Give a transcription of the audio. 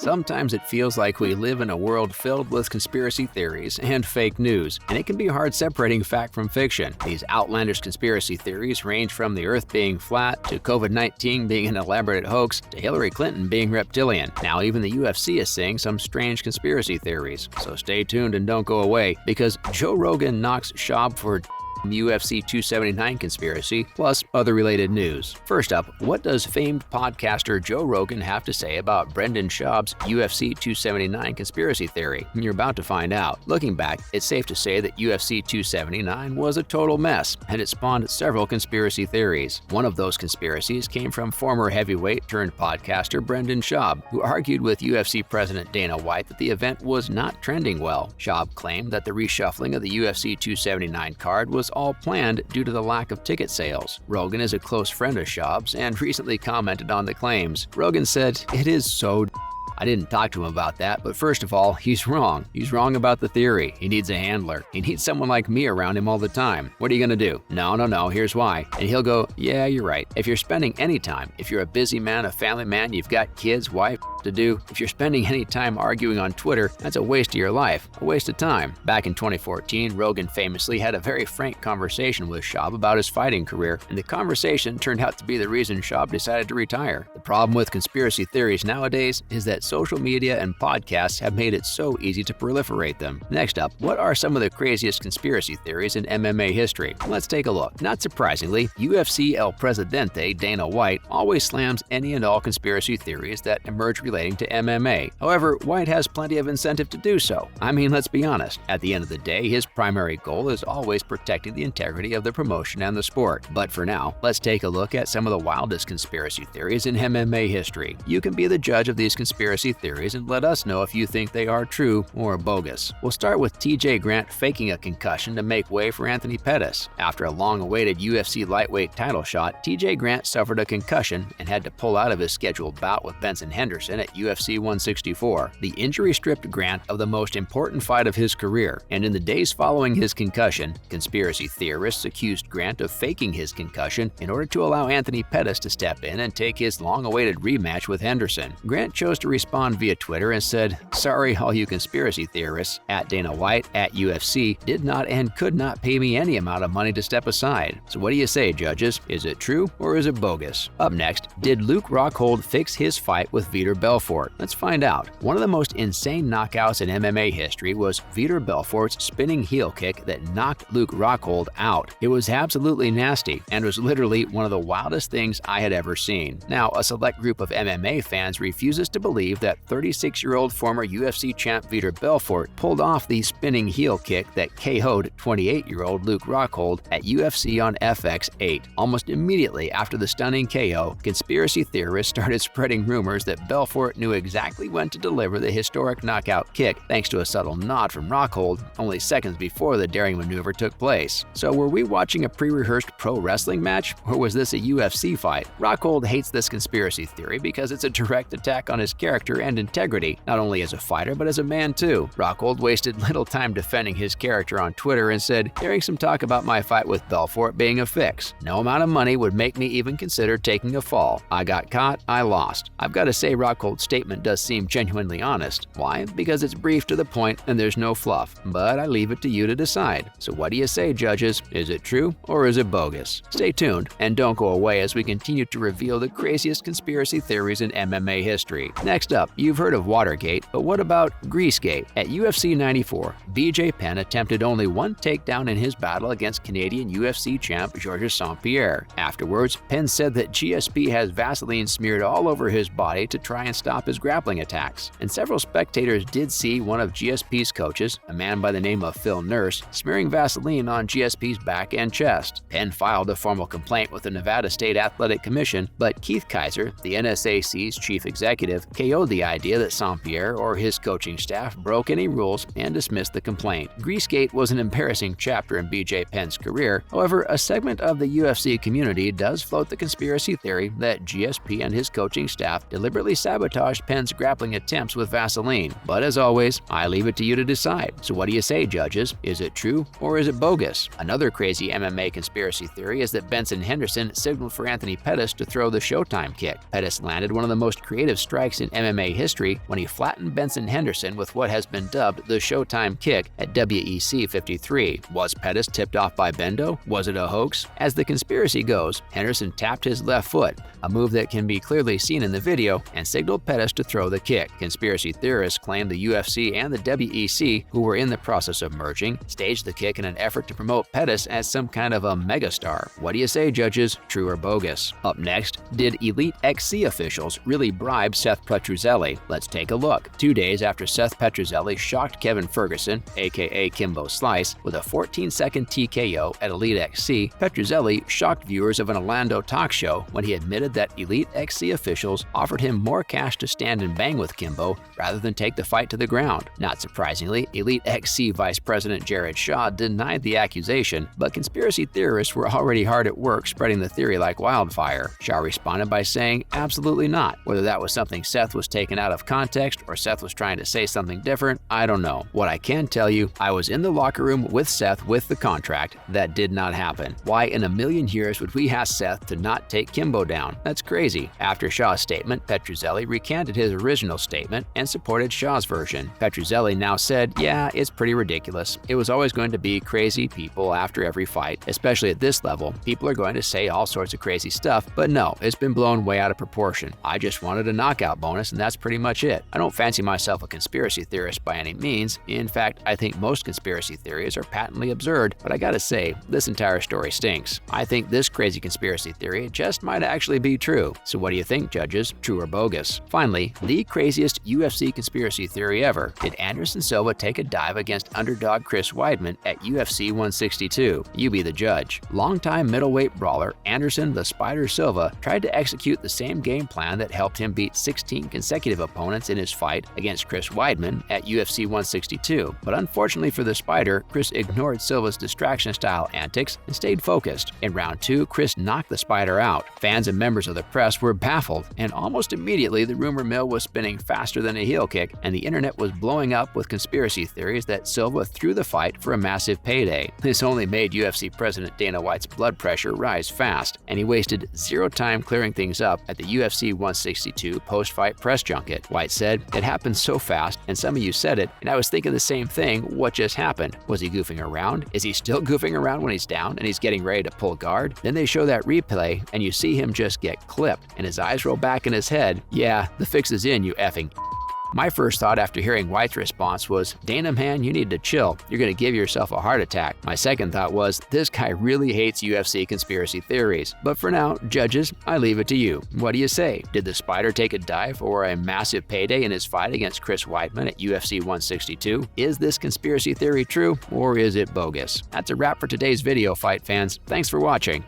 Sometimes it feels like we live in a world filled with conspiracy theories and fake news, and it can be hard separating fact from fiction. These outlandish conspiracy theories range from the Earth being flat, to COVID-19 being an elaborate hoax, to Hillary Clinton being reptilian. Now even the UFC is saying some strange conspiracy theories. So stay tuned and don't go away, because Joe Rogan knocks Schaub for UFC 279 conspiracy, plus other related news. First up, what does famed podcaster Joe Rogan have to say about Brendan Schaub's UFC 279 conspiracy theory? You're about to find out. Looking back, it's safe to say that UFC 279 was a total mess, and it spawned several conspiracy theories. One of those conspiracies came from former heavyweight turned podcaster Brendan Schaub, who argued with UFC President Dana White that the event was not trending well. Schaub claimed that the reshuffling of the UFC 279 card was all planned due to the lack of ticket sales. Rogan is a close friend of Schaub's and recently commented on the claims. Rogan said, "It is so I didn't talk to him about that, but first of all, he's wrong. He's wrong about the theory. He needs a handler. He needs someone like me around him all the time. What are you gonna do? No, here's why." And he'll go, "Yeah, you're right. If you're spending any time, if you're a busy man, a family man, you've got kids, wife to do, if you're spending any time arguing on Twitter, that's a waste of your life, a waste of time." Back in 2014, Rogan famously had a very frank conversation with Schaub about his fighting career, and the conversation turned out to be the reason Schaub decided to retire. The problem with conspiracy theories nowadays is that social media and podcasts have made it so easy to proliferate them. Next up, what are some of the craziest conspiracy theories in MMA history? Let's take a look. Not surprisingly, UFC El Presidente Dana White always slams any and all conspiracy theories that emerge relating to MMA. However, White has plenty of incentive to do so. I mean, let's be honest. At the end of the day, his primary goal is always protecting the integrity of the promotion and the sport. But for now, let's take a look at some of the wildest conspiracy theories in MMA history. You can be the judge of these conspiracy theories and let us know if you think they are true or bogus. We'll start with TJ Grant faking a concussion to make way for Anthony Pettis. After a long-awaited UFC lightweight title shot, TJ Grant suffered a concussion and had to pull out of his scheduled bout with Benson Henderson at UFC 164. The injury stripped Grant of the most important fight of his career, and in the days following his concussion, conspiracy theorists accused Grant of faking his concussion in order to allow Anthony Pettis to step in and take his long-awaited rematch with Henderson. Grant chose to respond via Twitter and said, "Sorry, all you conspiracy theorists, at Dana White, at UFC, did not and could not pay me any amount of money to step aside. So what do you say, judges? Is it true or is it bogus?" Up next, did Luke Rockhold fix his fight with Vitor Belfort? Let's find out. One of the most insane knockouts in MMA history was Vitor Belfort's spinning heel kick that knocked Luke Rockhold out. It was absolutely nasty and was literally one of the wildest things I had ever seen. Now, a select group of MMA fans refuses to believe that 36-year-old former UFC champ Vitor Belfort pulled off the spinning heel kick that KO'd 28-year-old Luke Rockhold at UFC on FX8. Almost immediately after the stunning KO, conspiracy theorists started spreading rumors that Belfort knew exactly when to deliver the historic knockout kick thanks to a subtle nod from Rockhold only seconds before the daring maneuver took place. So were we watching a pre-rehearsed pro wrestling match, or was this a UFC fight? Rockhold hates this conspiracy theory because it's a direct attack on his character and integrity, not only as a fighter but as a man too. Rockhold wasted little time defending his character on Twitter and said, "Hearing some talk about my fight with Belfort being a fix. No amount of money would make me even consider taking a fall. I got caught, I lost." I've got to say Rockhold's statement does seem genuinely honest. Why? Because it's brief to the point and there's no fluff. But I leave it to you to decide. So what do you say, judges? Is it true or is it bogus? Stay tuned and don't go away as we continue to reveal the craziest conspiracy theories in MMA history. Next up, you've heard of Watergate, but what about Greasegate? At UFC 94, BJ Penn attempted only one takedown in his battle against Canadian UFC champ Georges St-Pierre. Afterwards, Penn said that GSP has Vaseline smeared all over his body to try and stop his grappling attacks. And several spectators did see one of GSP's coaches, a man by the name of Phil Nurse, smearing Vaseline on GSP's back and chest. Penn filed a formal complaint with the Nevada State Athletic Commission, but Keith Kaiser, the NSAC's chief executive, KO'd the idea that St-Pierre or his coaching staff broke any rules and dismissed the complaint. Greasegate was an embarrassing chapter in BJ Penn's career. However, a segment of the UFC community does float the conspiracy theory that GSP and his coaching staff deliberately sabotaged Penn's grappling attempts with Vaseline. But as always, I leave it to you to decide. So what do you say, judges? Is it true or is it bogus? Another crazy MMA conspiracy theory is that Benson Henderson signaled for Anthony Pettis to throw the Showtime kick. Pettis landed one of the most creative strikes in MMA MMA history when he flattened Benson Henderson with what has been dubbed the Showtime kick at WEC 53. Was Pettis tipped off by Bendo? Was it a hoax? As the conspiracy goes, Henderson tapped his left foot, a move that can be clearly seen in the video, and signaled Pettis to throw the kick. Conspiracy theorists claim the UFC and the WEC, who were in the process of merging, staged the kick in an effort to promote Pettis as some kind of a megastar. What do you say, judges? True or bogus? Up next, did Elite XC officials really bribe Seth Petruzzelli? Let's take a look. 2 days after Seth Petruzzelli shocked Kevin Ferguson, aka Kimbo Slice, with a 14-second TKO at Elite XC, Petruzzelli shocked viewers of an Orlando talk show when he admitted that Elite XC officials offered him more cash to stand and bang with Kimbo rather than take the fight to the ground. Not surprisingly, Elite XC Vice President Jared Shaw denied the accusation, but conspiracy theorists were already hard at work spreading the theory like wildfire. Shaw responded by saying, absolutely not. Whether that was something Seth was taken out of context or Seth was trying to say something different, I don't know. What I can tell you, I was in the locker room with Seth with the contract. That did not happen. Why in a million years would we ask Seth to not take Kimbo down? That's crazy. After Shaw's statement, Petruzzelli recanted his original statement and supported Shaw's version. Petruzzelli now said, yeah, it's pretty ridiculous. It was always going to be crazy people after every fight, especially at this level. People are going to say all sorts of crazy stuff, but no, it's been blown way out of proportion. I just wanted a knockout bonus and that's pretty much it. I don't fancy myself a conspiracy theorist by any means. In fact, I think most conspiracy theories are patently absurd, but I gotta say, this entire story stinks. I think this crazy conspiracy theory just might actually be true. So what do you think, judges? True or bogus? Finally, the craziest UFC conspiracy theory ever. Did Anderson Silva take a dive against underdog Chris Weidman at UFC 162? You be the judge. Longtime middleweight brawler Anderson the Spider Silva tried to execute the same game plan that helped him beat 16 consecutive opponents in his fight against Chris Weidman at UFC 162. But unfortunately for the Spider, Chris ignored Silva's distraction-style antics and stayed focused. In round 2, Chris knocked the Spider out. Fans and members of the press were baffled, and almost immediately the rumor mill was spinning faster than a heel kick, and the internet was blowing up with conspiracy theories that Silva threw the fight for a massive payday. This only made UFC President Dana White's blood pressure rise fast, and he wasted zero time clearing things up at the UFC 162 post-fight press junket. White said, "It happened so fast, and some of you said it, and I was thinking the same thing. What just happened? Was he goofing around? Is he still goofing around when he's down and he's getting ready to pull guard?" Then they show that replay, and you see him just get clipped, and his eyes roll back in his head. Yeah, the fix is in, you effing. My first thought after hearing White's response was, Dana man, you need to chill. You're going to give yourself a heart attack. My second thought was, this guy really hates UFC conspiracy theories. But for now, judges, I leave it to you. What do you say? Did the Spider take a dive or a massive payday in his fight against Chris Weidman at UFC 162? Is this conspiracy theory true, or is it bogus? That's a wrap for today's video, fight fans. Thanks for watching.